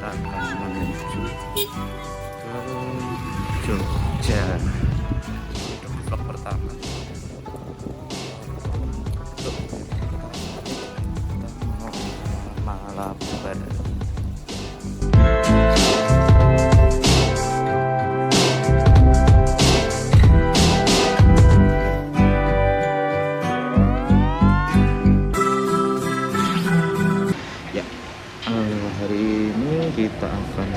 akan menuju ke Jogja. Ini vlog pertama untuk Malabar. Hari ini kita akan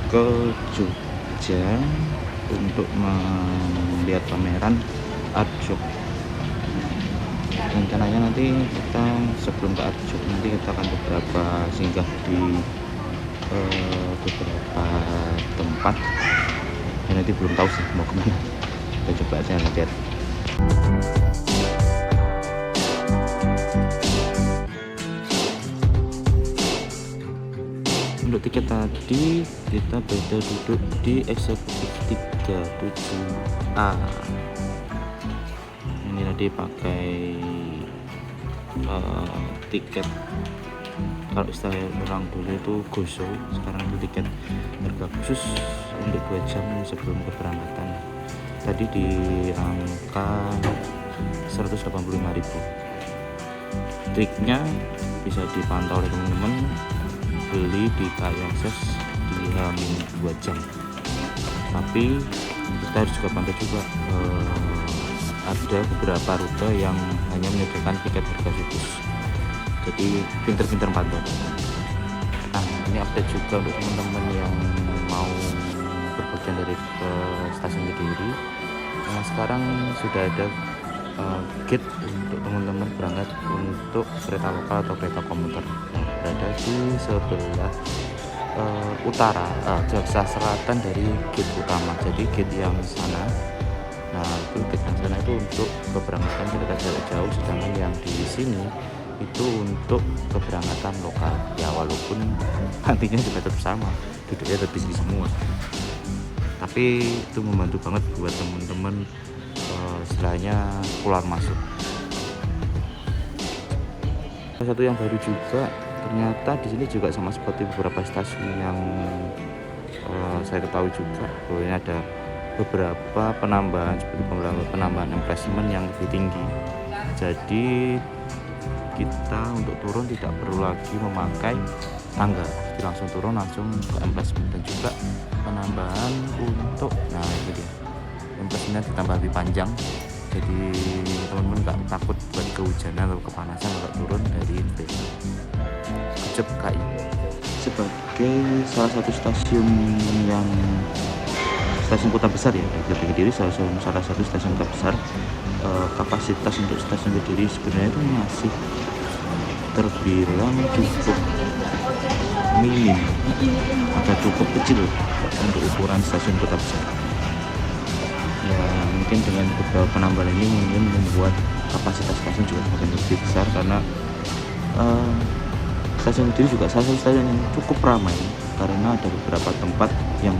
ke Jogja untuk melihat pameran Art Jog. Rencananya nanti kita sebelum ke Art Jog nanti kita akan singgah di beberapa tempat. Dan nanti belum tahu sih mau kemana. Kita coba aja lihat. Untuk tiket tadi kita beda duduk di eksekutif 37A. Ini tadi pakai tiket, kalau istilah orang dulu itu goso, sekarang itu tiket harga khusus untuk 2 jam sebelum keberangkatan. Tadi di angka 185.000. Triknya bisa dipantau oleh teman-teman, beli di KAI Akses di H-2 jam. Tapi kita harus juga pantau juga, ada beberapa rute yang hanya menyediakan tiket harga khusus, jadi pinter-pinter pantau. Nah, ini update juga untuk teman-teman yang mau berpergian dari stasiun Kediri. Nah, sekarang sudah ada gate untuk teman-teman berangkat untuk kereta lokal atau kereta komuter yang berada di sebelah utara, Jaksa Selatan dari gate utama. Jadi gate yang sana, nah itu gate yang sana itu untuk keberangkatan kereta jarak jauh, sedangkan yang di sini itu untuk keberangkatan lokal. Ya walaupun nantinya juga tetap sama, duduknya tetap di sini semua, tapi itu membantu banget buat teman-teman istilahnya keluar masuk. Salah satu yang baru juga ternyata di sini juga sama seperti beberapa stasiun yang saya ketahui juga, bahwa ini ada beberapa penambahan seperti penambahan emplacement yang lebih tinggi. Jadi kita untuk turun tidak perlu lagi memakai tangga, jadi langsung turun langsung ke emplacement. Dan juga penambahan untuk, nah ini dia, emplacement ditambah lebih panjang, jadi teman-teman nggak takut buat kehujanan atau kepanasan kalau turun dari kereta. Kecep KAI sebagai salah satu stasiun kota besar ya, dari Kediri salah satu stasiun kota besar. Kapasitas untuk stasiun Kediri sebenarnya itu masih terbilang cukup minim atau cukup kecil untuk ukuran stasiun kota besar. Ya mungkin dengan beberapa penambahan ini mungkin membuat kapasitas stasiun juga semakin lebih besar, karena stasiun Kediri juga salah satu stasiun yang cukup ramai, karena ada beberapa tempat yang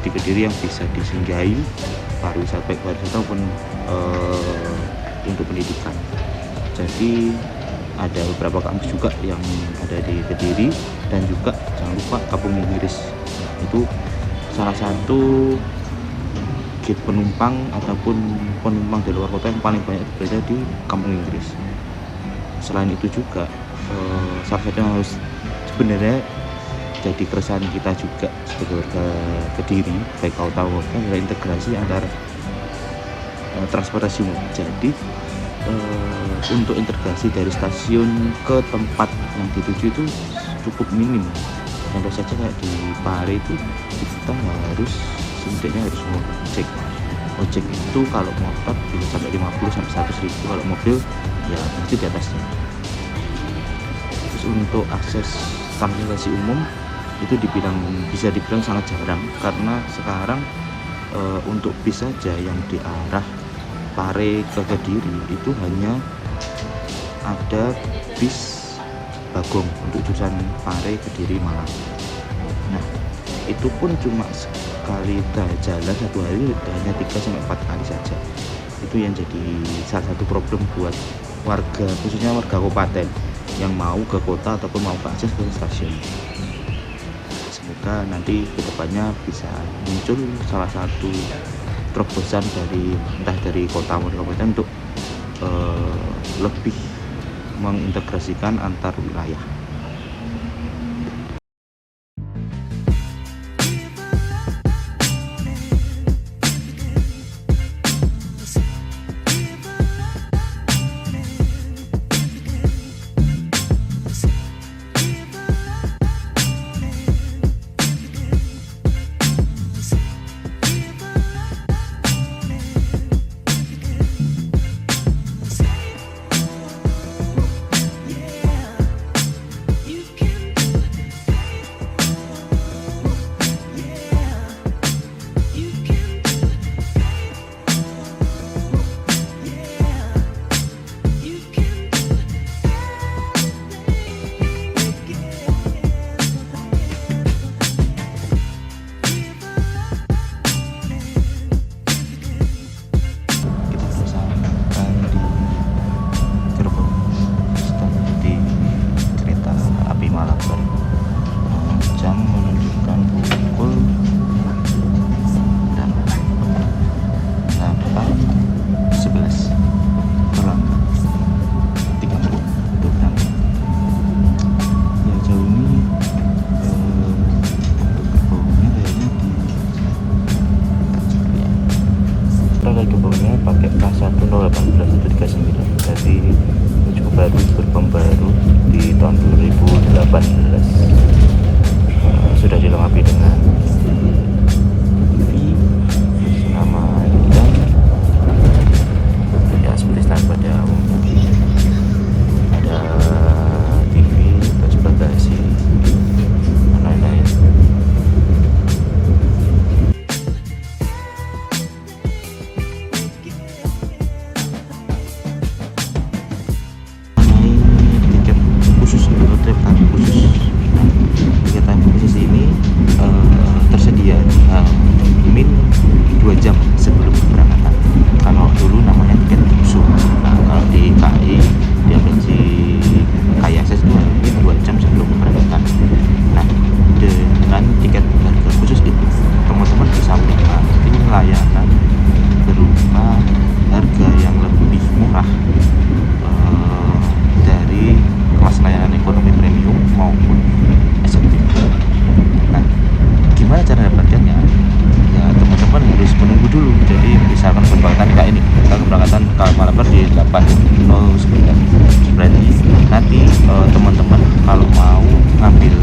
di Kediri yang bisa disinggahi pariwisata, baik pariwisata maupun untuk pendidikan. Jadi ada beberapa kampus juga yang ada di Kediri, dan juga jangan lupa Kampung Inggris. Itu salah satu gate penumpang ataupun penumpang dari luar kota yang paling banyak berada di Kampung Inggris. Selain itu juga salah satu yang harus sebenarnya jadi keresahan kita juga sebagai warga Kediri, baik kau tahu adalah integrasi antara transportasi umum. Jadi untuk integrasi dari stasiun ke tempat yang dituju itu cukup minim. Contoh saja kayak di Pare itu kita harus setidaknya harus ojek itu kalau motor bisa sampai 50 sampai 100 ribu, kalau mobil ya pasti di atasnya. Terus untuk akses transportasi umum itu bisa dibilang sangat jarang, karena sekarang untuk bis saja yang di arah Pare ke Kediri itu hanya ada bis Bagong untuk jurusan Pare Kediri Malang. Nah itu pun cuma sekali jalan satu hari hanya 3-4 kali saja. Itu yang jadi salah satu problem buat warga, khususnya warga kabupaten yang mau ke kota ataupun mau ke akses ke stasiun. semoga nanti kedepannya bisa muncul salah satu terobosan dari entah dari kota maupun kabupaten untuk lebih mengintegrasikan antar wilayah. Pakai K1018 139, jadi cukup baru, berbom baru di tahun 2018. Sudah dilengkapi dengan TV nama dan ya seperti standar pada umumnya, ada TV, baju bagasi, dan lain-lain. Tersedia min 2 jam sebelum keberangkatan. Kalau dulu namanya tiket bungsu. Nah, kalau di KAI di agensi KAI Akses itu min 2 jam sebelum keberangkatan. Nah, dengan tiket harga khusus itu teman-teman bisa menikmati layanan berupa harga yang lebih murah dari kelas layanan ekonomi premium maupun eksekutif. Nah, gimana cara dapatkannya? Ya teman-teman harus menunggu dulu. Jadi misalkan keberangkatan kayak ini, keberangkatan ke Malabar di 8.09, berarti nanti teman-teman kalau mau ngambil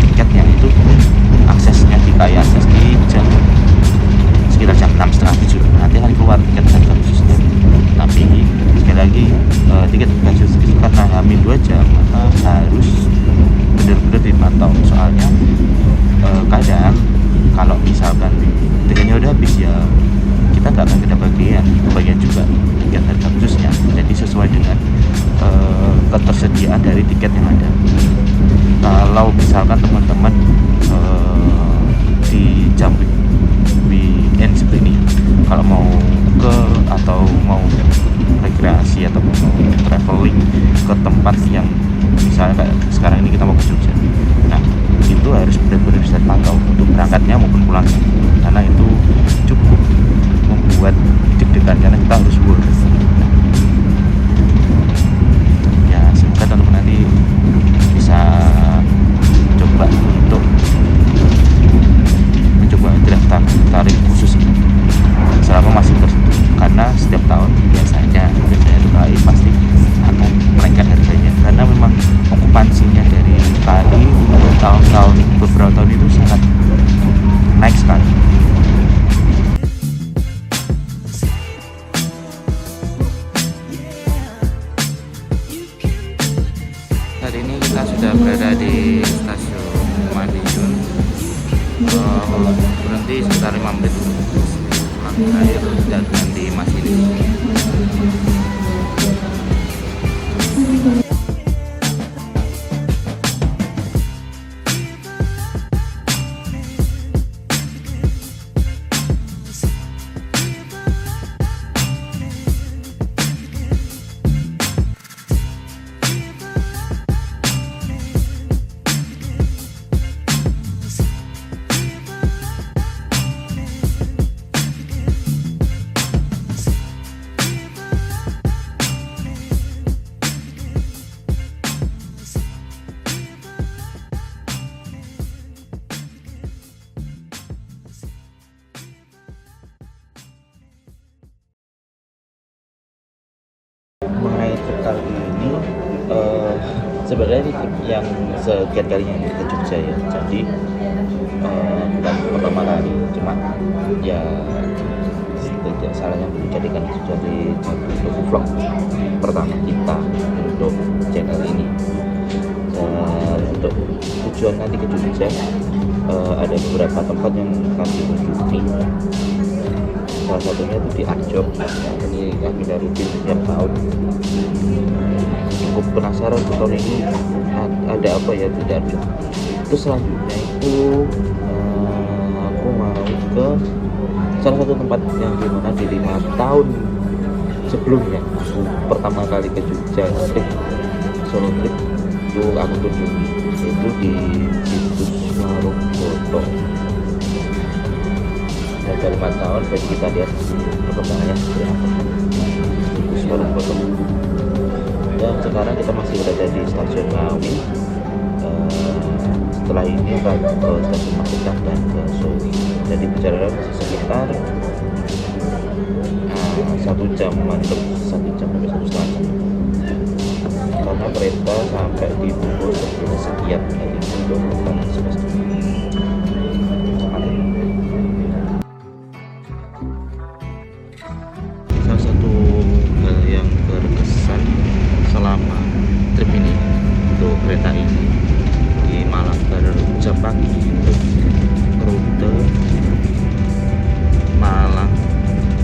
tiketnya itu aksesnya di KAI Akses di jam sekitar jam 6:30-7 nanti akan keluar tiket harga khususnya. Tapi sekali lagi tiket harga khusus karena hamil 2 jam maka harus benar-benar dipantau. Soalnya kadang kalau misalkan tiketnya udah habis ya kita nggak akan kebagian juga tiket harga khususnya. Jadi sesuai dengan ketersediaan dari tiket yang ada. Kalau misalkan teman-teman di jam weekend seperti ini kalau mau atau mau rekreasi atau mau traveling ke tempat yang misalnya kayak sekarang ini kita mau ke Jogja, nah itu harus benar-benar bisa dipantau untuk berangkatnya maupun pulangnya, karena itu cukup membuat deg-degan karena kita harus work. Nah, ya semoga teman-teman nanti bisa coba untuk mencoba daftar tarif khusus ini selama masih tersedia, karena setiap tahun biasanya itu KAI pasti akan menaikkan harganya karena memang okupansinya dari KAI beberapa tahun itu sangat naik sekali. Saat ini kita sudah berada di stasiun Madiun, berhenti sekitar 5 menit air dan di masinis. Sebenarnya ini trip yang sekian kalinya ke Jogja ya, jadi bukan pertama kali, cuma ya tidak salahnya dijadikan jadi vlog pertama kita untuk channel ini. Dan untuk tujuan nanti ke Jogja ada beberapa tempat yang kami kunjungi. Salah satunya itu di Arjok. Ini kami sudah rutin setiap tahun. Cukup penasaran tahun ini ada apa ya di Arjok. Terus selanjutnya itu aku mau ke salah satu tempat yang dimana di 5 tahun sebelumnya aku pertama kali ke Jogja trip solo trip itu aku kunjungi, itu di situs Warung Boto. Dari 5 tahun berarti kita lihat perkembangannya seperti apa situs Warung Boto. Dan sekarang kita masih berada di stasiun Ngawi. Setelah ini akan ke stasiun Magetan dan ke Solo. Jadi perjalanan masih sekitar 1 jam mantap, 1 jam sampai 1,5 jam. Karena kereta sampai di pukul 11 sekian, jadi untuk perjalanan semester. Salah satu hal yang berkesan selama trip ini untuk kereta ini di Malang jam pagi untuk rute Malang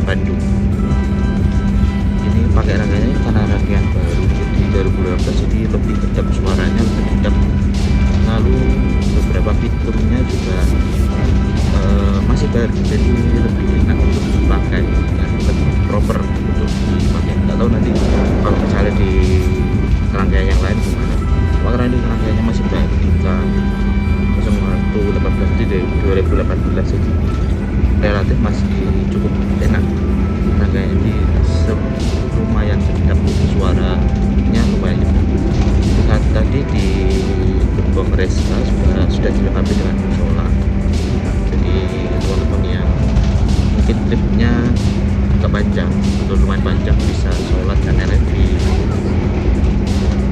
Bandung. Ini pakai rangkaian karena rangkaian baru, jadi 2018, jadi lebih kedap suaranya, lebih kedap. Lalu beberapa fiturnya juga masih baru, jadi lebih enak untuk dipakai dan lebih proper untuk dipakai. Nggak tahu nanti kalau misalnya di rangkaian yang lain gimana, karena ini rangkaiannya masih baru, kita 2018 itu dari 2018, jadi relatif masih cukup enak. Rangkaian ini lumayan sedap, suaranya lumayan. Saat tadi di gerbong Reska sudah dilengkapi dengan musola. Jadi teman-teman yang mungkin tripnya agak panjang atau lumayan panjang bisa sholat dan lain di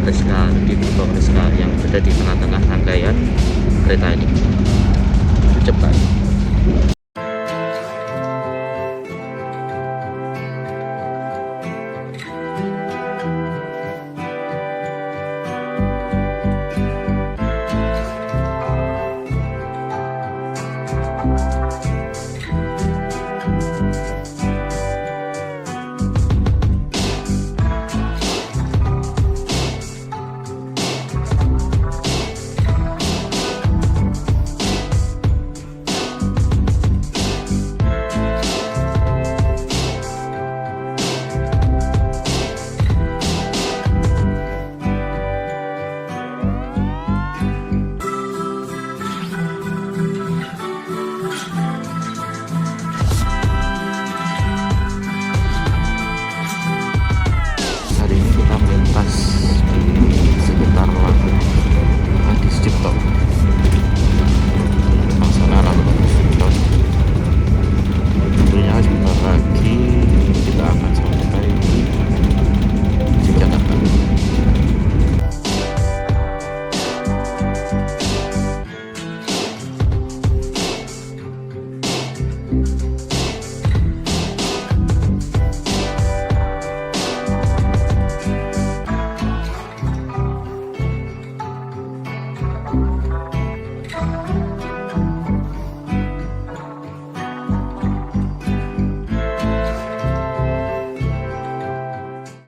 Reska, di gerbong Reska yang berada di tengah-tengah rangkaian kereta ini.